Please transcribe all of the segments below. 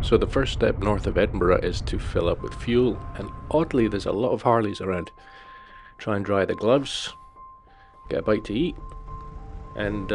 So the first step north of Edinburgh is to fill up with fuel, and oddly there's a lot of Harleys around. Try and dry the gloves, get a bite to eat, and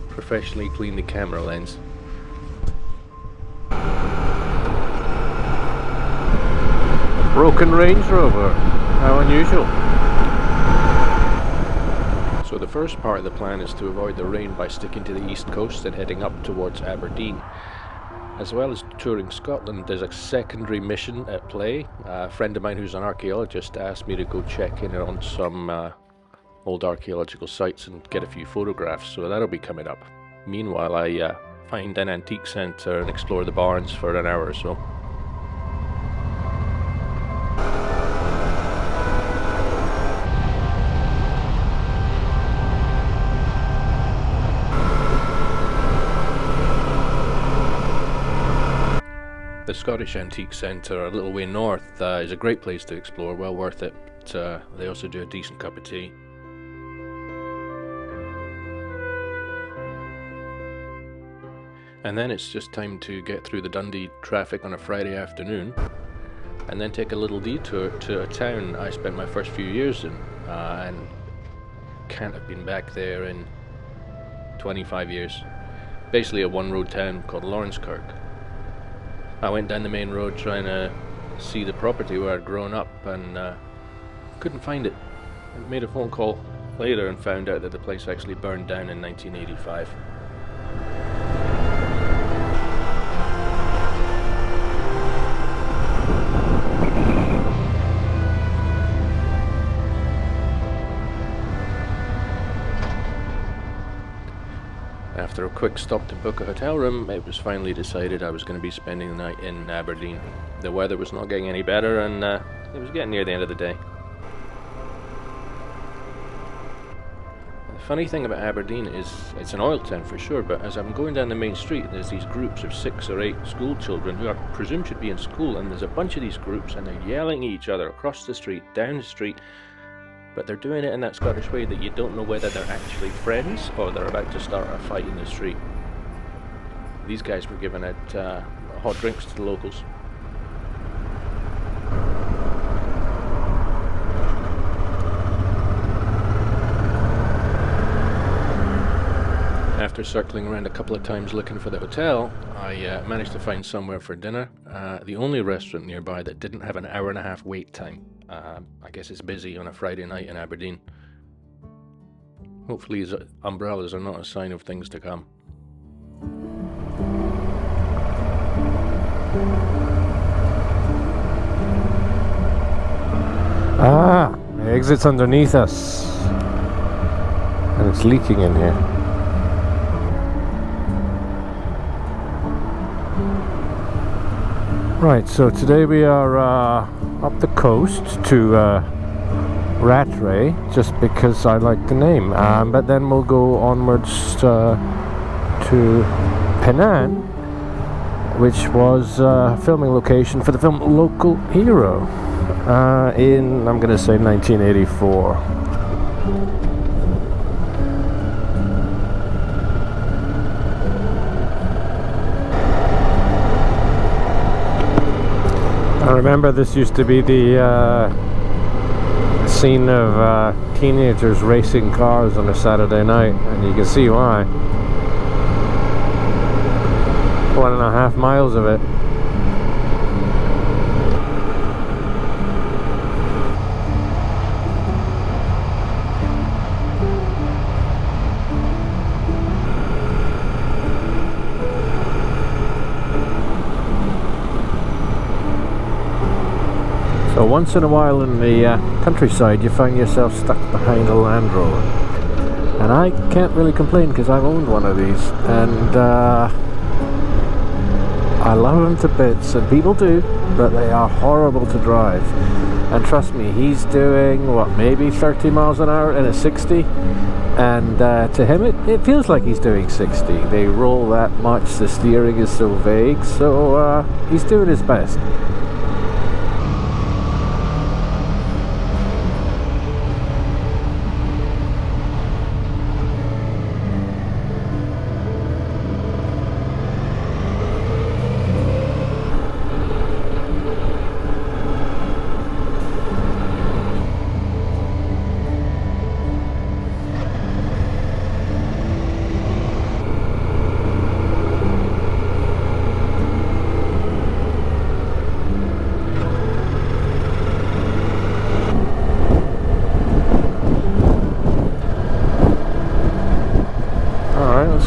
professionally clean the camera lens. A broken Range Rover, how unusual. So the first part of the plan is to avoid the rain by sticking to the east coast and heading up towards Aberdeen. As well as touring Scotland, there's a secondary mission at play. A friend of mine who's an archaeologist asked me to go check in on some old archaeological sites and get a few photographs, so that'll be coming up. Meanwhile, I find an antique centre and explore the barns for an hour or so. The Scottish Antique Centre, a little way north, is a great place to explore, well worth it. But, they also do a decent cup of tea. And then it's just time to get through the Dundee traffic on a Friday afternoon, and then take a little detour to a town I spent my first few years in, and can't have been back there in 25 years. Basically a one-road town called Lawrencekirk. I went down the main road trying to see the property where I'd grown up, and couldn't find it. I made a phone call later and found out that the place actually burned down in 1985. After a quick stop to book a hotel room, it was finally decided I was going to be spending the night in Aberdeen. The weather was not getting any better, and it was getting near the end of the day. The funny thing about Aberdeen is it's an oil town for sure, but as I'm going down the main street, there's these groups of 6 or 8 school children who I presume should be in school, and there's a bunch of these groups and they're yelling at each other across the street, down the street, but they're doing it in that Scottish way that you don't know whether they're actually friends or they're about to start a fight in the street. These guys were giving out hot drinks to the locals. After circling around a couple of times looking for the hotel, I managed to find somewhere for dinner. The only restaurant nearby that didn't have an hour-and-a-half wait time. I guess it's busy on a Friday night in Aberdeen. Hopefully his umbrellas are not a sign of things to come. The exit's underneath us. And it's leaking in here. Right, so today we are up the coast to Rattray, just because I like the name. But then we'll go onwards to Penang, which was a filming location for the film Local Hero in, I'm going to say, 1984. I remember this used to be the scene of teenagers racing cars on a Saturday night, and you can see why. 1.5 miles of it. So once in a while in the countryside you find yourself stuck behind a Land Rover, and I can't really complain because I've owned one of these, and I love them to bits, and people do, but they are horrible to drive. And trust me, he's doing what, maybe 30 miles an hour in a 60, and to him it feels like he's doing 60. They roll that much, the steering is so vague, so he's doing his best.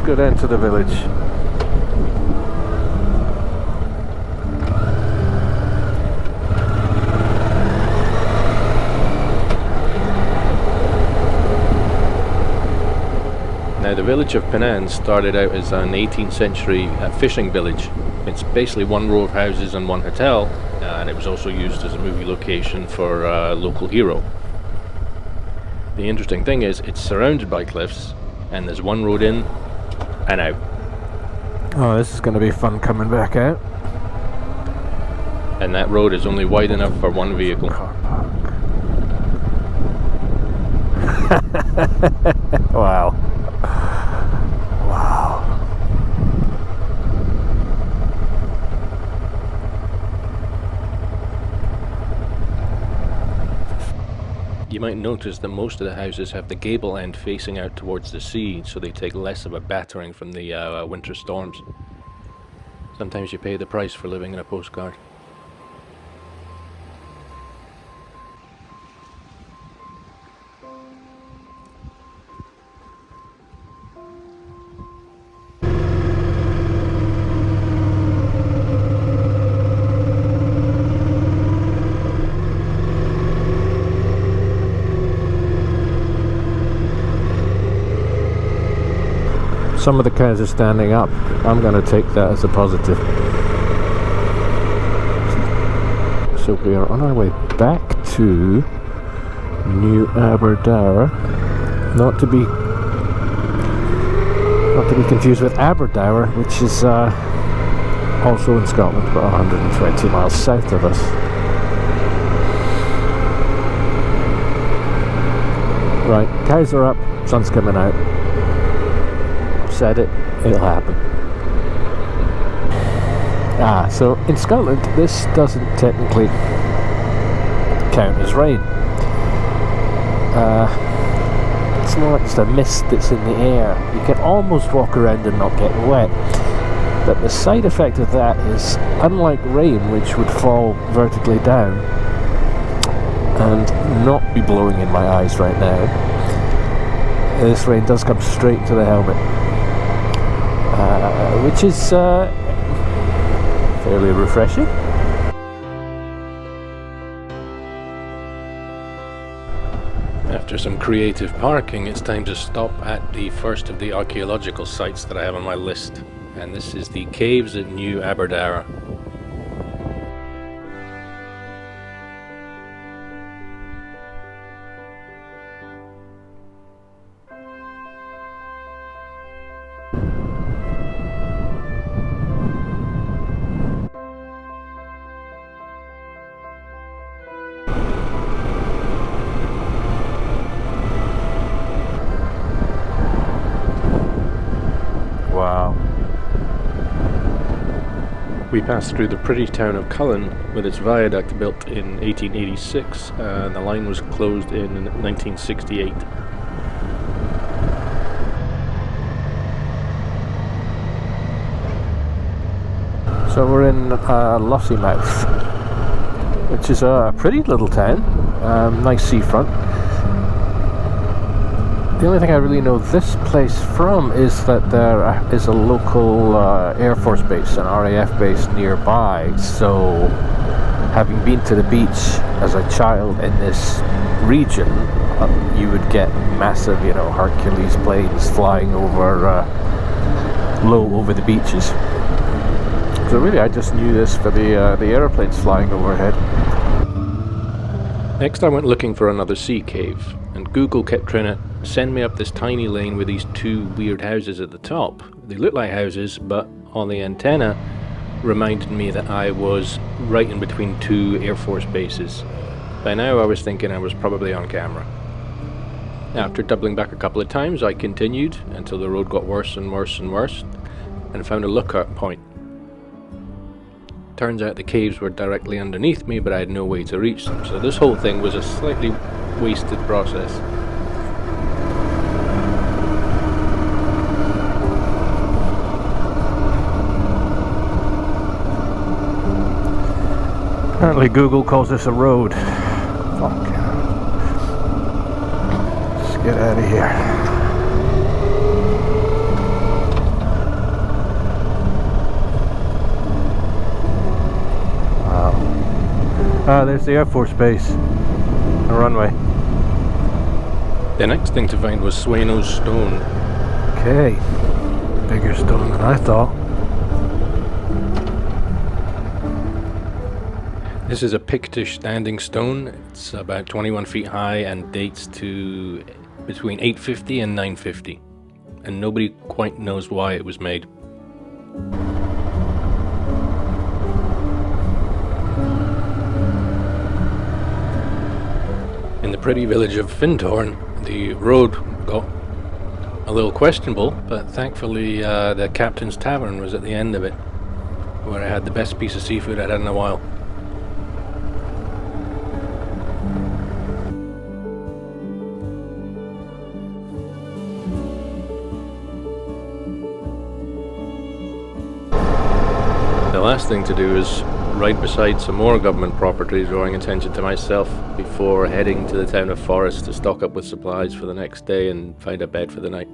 go down to the village. Now the village of Penang started out as an 18th century fishing village. It's basically one row of houses and one hotel, and it was also used as a movie location for a local hero. The interesting thing is it's surrounded by cliffs and there's one road in and out. Oh, this is going to be fun coming back out. And that road is only wide enough for one vehicle. Car park. Wow. You might notice that most of the houses have the gable end facing out towards the sea, so they take less of a battering from the winter storms. Sometimes you pay the price for living in a postcard. Some of the cows are standing up. I'm going to take that as a positive. So we are on our way back to New Aberdeen, not to be confused with Aberdeen, which is also in Scotland, but 120 miles south of us. Right, cows are up, sun's coming out. Said it, it'll happen. So in Scotland this doesn't technically count as rain. It's more like just a mist that's in the air. You can almost walk around and not get wet, but the side effect of that is, unlike rain which would fall vertically down and not be blowing in my eyes right now, this rain does come straight into the helmet. Which is fairly refreshing. After some creative parking, it's time to stop at the first of the archaeological sites that I have on my list, and this is the caves at New Aberdeen. Wow. We passed through the pretty town of Cullen with its viaduct built in 1886, and the line was closed in 1968. So we're in Lossiemouth, which is a pretty little town, nice seafront. The only thing I really know this place from is that there is a local Air Force base, an RAF base nearby, so having been to the beach as a child in this region, you would get massive, Hercules planes flying over, low over the beaches. So really I just knew this for the aeroplanes flying overhead. Next I went looking for another sea cave, and Google kept trying to send me up this tiny lane with these two weird houses at the top. They look like houses, but on the antenna reminded me that I was right in between two Air Force bases. By now I was thinking I was probably on camera. After doubling back a couple of times, I continued until the road got worse and worse and worse, and found a lookout point. Turns out the caves were directly underneath me, but I had no way to reach them, so this whole thing was a slightly wasted process. Apparently Google calls this a road. Fuck. Let's get out of here. Ah, there's the Air Force Base. A runway. The next thing to find was Swano's Stone. Okay. Bigger stone than I thought. This is a Pictish standing stone. It's about 21 feet high and dates to between 850 and 950. And nobody quite knows why it was made. In the pretty village of Findhorn, the road got a little questionable, but thankfully the Captain's Tavern was at the end of it, where I had the best piece of seafood I'd had in a while. The last thing to do is right beside some more government property, drawing attention to myself before heading to the town of Forest to stock up with supplies for the next day and find a bed for the night.